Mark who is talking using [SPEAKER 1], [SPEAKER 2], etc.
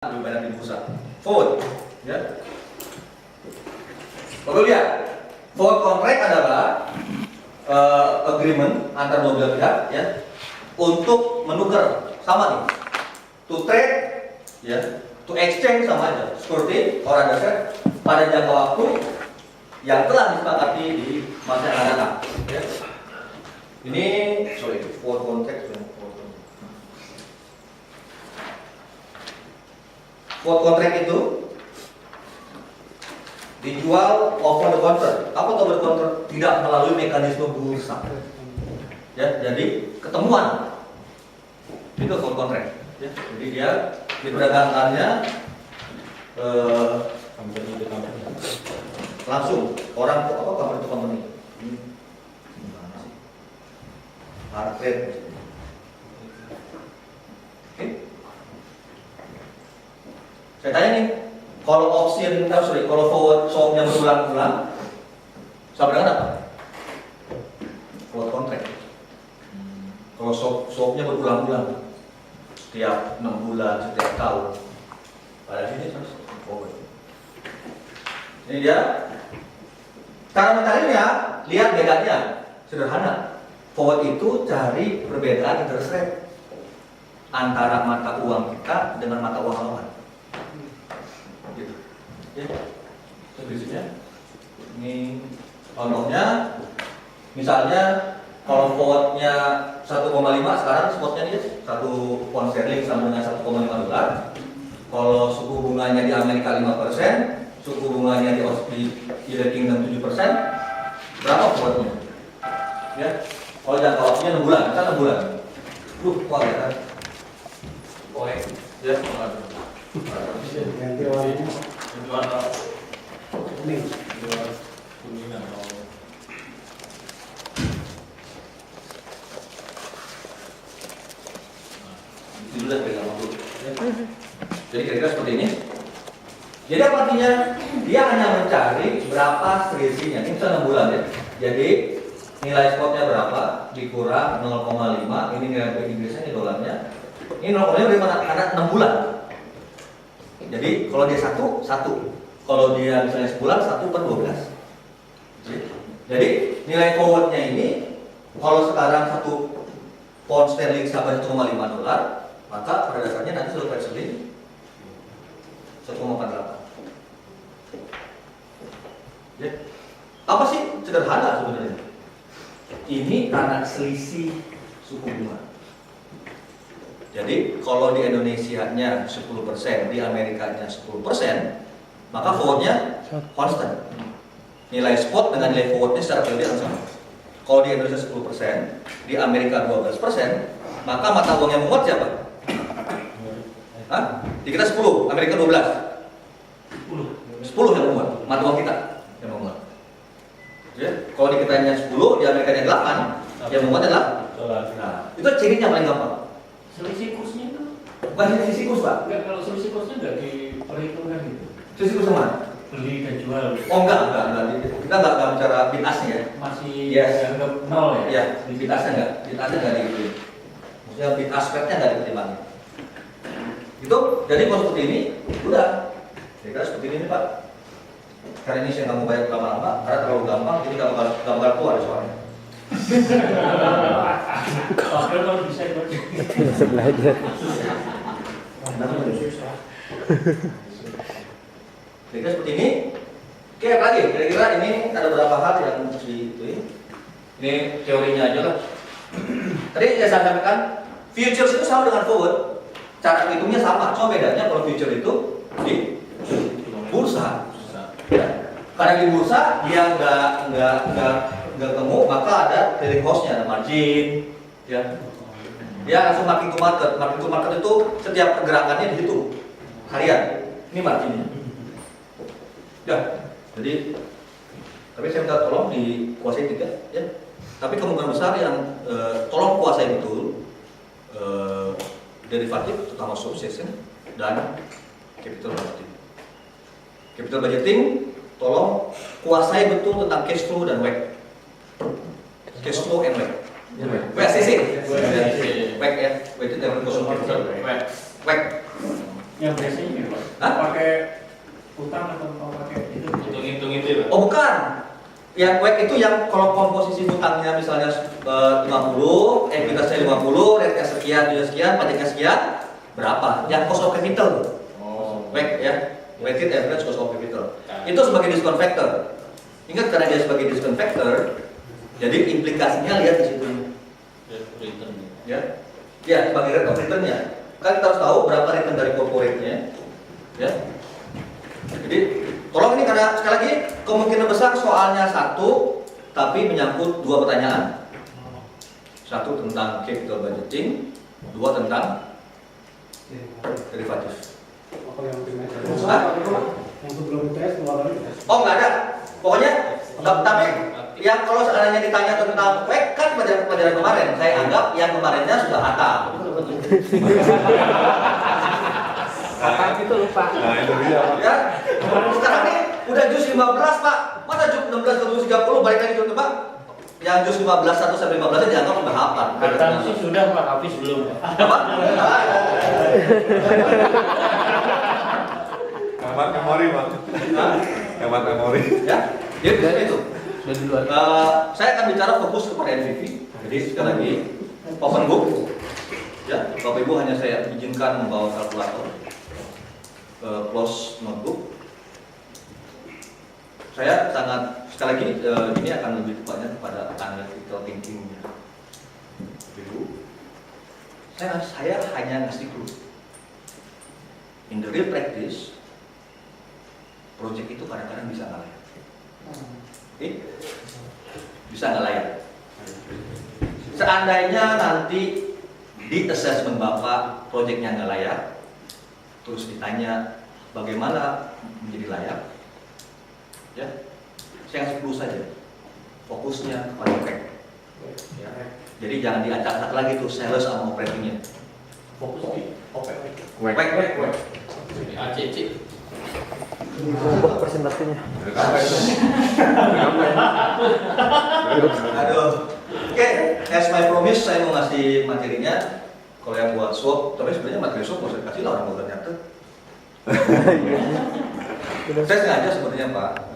[SPEAKER 1] lebih banyak di bursa. Forward, ya. Lalu lihat, forward contract adalah agreement antara dua belah pihak, ya, untuk menukar, sama nih, to trade, ya, to exchange sama aja, seperti orang dasar pada jangka waktu yang telah disepakati di masa yang akan datang. Ya. Ini, forward contract. Forward contract itu dijual over the counter. Apa over the counter? Tidak melalui mekanisme bursa. Ya, jadi ketemuan itu forward contract. Ya, jadi dia diperdagangkannya langsung orang apa company to company. Hard trade. Oke. Saya tanya nih, kalau kalau forward swapnya berulang-ulang, sama dengan apa? Forward contract. Kalau swapnya berulang-ulang, setiap 6 bulan, setiap tahun, pada sini forward. Ini dia. Cara mencarinya, lihat bedanya, sederhana. Forward itu cari perbedaan interest rate antara mata uang kita dengan mata uang lawan. Gitu. Ya. Prinsipnya. Ini contohnya, misalnya kalau forwardnya 1,5, sekarang spotnya dia 1 pound sterling sama dengan 1,5 dolar. Kalau suku bunganya di Amerika 5%, suku bunganya di United Kingdom 7%, berapa forwardnya? Ya. Kalau jangka waktunya 6 bulan, kita 6 bulan. Kuat ya kan? Oke. Ya,
[SPEAKER 2] ganti warnanya kuning.
[SPEAKER 1] Jadi kira-kira seperti ini. Jadi apa artinya? Dia hanya mencari berapa selisihnya. Ini bisa 6 bulan ya. Jadi nilai spotnya berapa dikurang 0,5. Ini nilai Inggrisnya, ini dolarnya. Ini 0,5 dari mana? Karena 6 bulan. Jadi kalau dia satu. Kalau dia misalnya sebulan 1/12. Jadi nilai forwardnya ini kalau sekarang 1 pound sterling sampai 1,5 dolar, maka pada dasarnya nanti sudah price sterling 1,48. Ya. Apa sih? Sederhana sebenarnya. Ini karena selisih suku bunga. Jadi kalau di Indonesia-nya 10%, di Amerikanya 10%, maka forwardnya constant. Nilai spot dengan nilai forwardnya secara teori sama. Kalau di Indonesia 10%, di Amerika 12%, maka mata uang yang menguat siapa? Hah? Di kita 10, Amerika 12. 10 yang menguat, mata uang kita yang menguat. Ya, kalau di kitanya 10, di Amerikanya 8, yang menguat adalah dolar. Nah, itu cirinya paling gampang.
[SPEAKER 3] Selisih kursnya itu?
[SPEAKER 1] Bukan selisih kurs, Pak.
[SPEAKER 3] Enggak, kalau selisih kursnya enggak diperhitungkan gitu.
[SPEAKER 1] Selisih kurs sama?
[SPEAKER 3] Beli dan jual.
[SPEAKER 1] Oh enggak. Kita enggak bicara bid ask ya.
[SPEAKER 3] Masih
[SPEAKER 1] dianggap
[SPEAKER 3] nol ya?
[SPEAKER 1] Iya, di bid ask enggak. Bid ask enggak dihitung. Maksudnya bid aspeknya enggak dipertimbangkan. Itu jadi kalau seperti ini, udah. Kira-kira seperti ini Pak. Karena ini saya nggak mau bayar lama-lama, karena terlalu gampang, jadi nggak bakal keluar suaranya.
[SPEAKER 3] Kalau bisa ikut.
[SPEAKER 2] Bisa belajar.
[SPEAKER 1] Kira-kira seperti ini. Oke, lagi. Kira-kira ini ada beberapa hal yang harus diituin. Ini teorinya aja lah. Tadi saya sampaikan, futures itu sama dengan forward. Cara hitungnya sama, cuma bedanya kalau future itu di bursa. Ya. Karena di bursa dia nggak ketemu, maka ada clearing house-nya, ada margin, ya. Dia langsung marking to market. Marking to market itu setiap pergerakannya dihitung harian. Ini marginnya. Ya. Jadi, tapi saya minta tolong dikuasai 3, ya. Tapi kemungkinan besar yang tolong kuasai betul derivatif, terutama subsession dan capital budgeting. Capital budgeting, tolong kuasai betul tentang cash flow dan WACC. Cash flow and WACC. WACC. WACC ya. WACC itu teori konsumsi. WACC.
[SPEAKER 3] Yang biasanya ya Pak?
[SPEAKER 1] Hah?
[SPEAKER 3] Pakai utang atau pakai itu?
[SPEAKER 2] Hitung-hitung itu ya, Pak?
[SPEAKER 1] Oh bukan. Yang WACC itu yang kalau komposisi hutangnya misalnya 50, ekuitasnya 50, rate-nya sekian, juga sekian, pajaknya sekian, berapa? Yang cost of capital tuh.
[SPEAKER 2] Oh.
[SPEAKER 1] WACC ya, weighted average cost of capital. Itu sebagai discount factor. Ingat karena dia sebagai discount factor, jadi implikasinya lihat di situ.
[SPEAKER 2] Return.
[SPEAKER 1] Ya, ya sebagai rate of return-nya. Kan kita harus tahu berapa return dari corporate-nya, ya. Jadi, tolong ini karena sekali lagi kemungkinan besar soalnya satu, tapi menyangkut dua pertanyaan. Satu tentang capital budgeting, dua tentang derivatif.
[SPEAKER 4] Apa yang
[SPEAKER 1] Hah?
[SPEAKER 4] yang sebelum tes dua kali tes.
[SPEAKER 1] Oh nggak ada, pokoknya tapi yang kalau seandainya ditanya tentang WACC kan pelajaran kemarin, saya anggap yang kemarinnya sudah hafal.
[SPEAKER 4] Apa itu lupa.
[SPEAKER 5] Nah itu dia.
[SPEAKER 1] Ya, sekarang nih udah jus 15 Pak, masa jus 16 ke jus 30 balik lagi coba. Yang jus 15 1 sampai 15 nya dianggap udah hafal.
[SPEAKER 3] Kata sih sudah Pak, habis belum.
[SPEAKER 1] Apa?
[SPEAKER 5] Hemat memori, Pak. Hemat memori.
[SPEAKER 1] Ya, jadi seperti itu.
[SPEAKER 4] Sudah di luar.
[SPEAKER 1] Saya akan bicara fokus kepada NPV. Jadi sekali lagi open book. Ya, Bapak Ibu hanya saya izinkan membawa kalkulator, close notebook. Saya sangat sekali lagi ini akan lebih tepatnya kepada analytical thinking-nya. Ibu, saya hanya ngasih clue. In the real practice, project itu kadang-kadang bisa nggak layak. Bisa nggak layak. Seandainya nanti di assessment Bapak projectnya nggak layak, terus ditanya bagaimana menjadi layak, ya, saya kasih clue saja. Fokusnya pada OPEX. Ya. Jadi jangan diacak-acak lagi tuh sales sama operatingnya. Fokus di OPEX. OPEX.
[SPEAKER 2] ACC.
[SPEAKER 4] Ubah presentasinya.
[SPEAKER 1] Aduh. Oke, as my promise saya mau ngasih materinya. Kalau yang buat swap, tapi sebenarnya materi swap nggak usah dikasih lah orang mau ternyata. Saya sengaja sebenarnya Pak.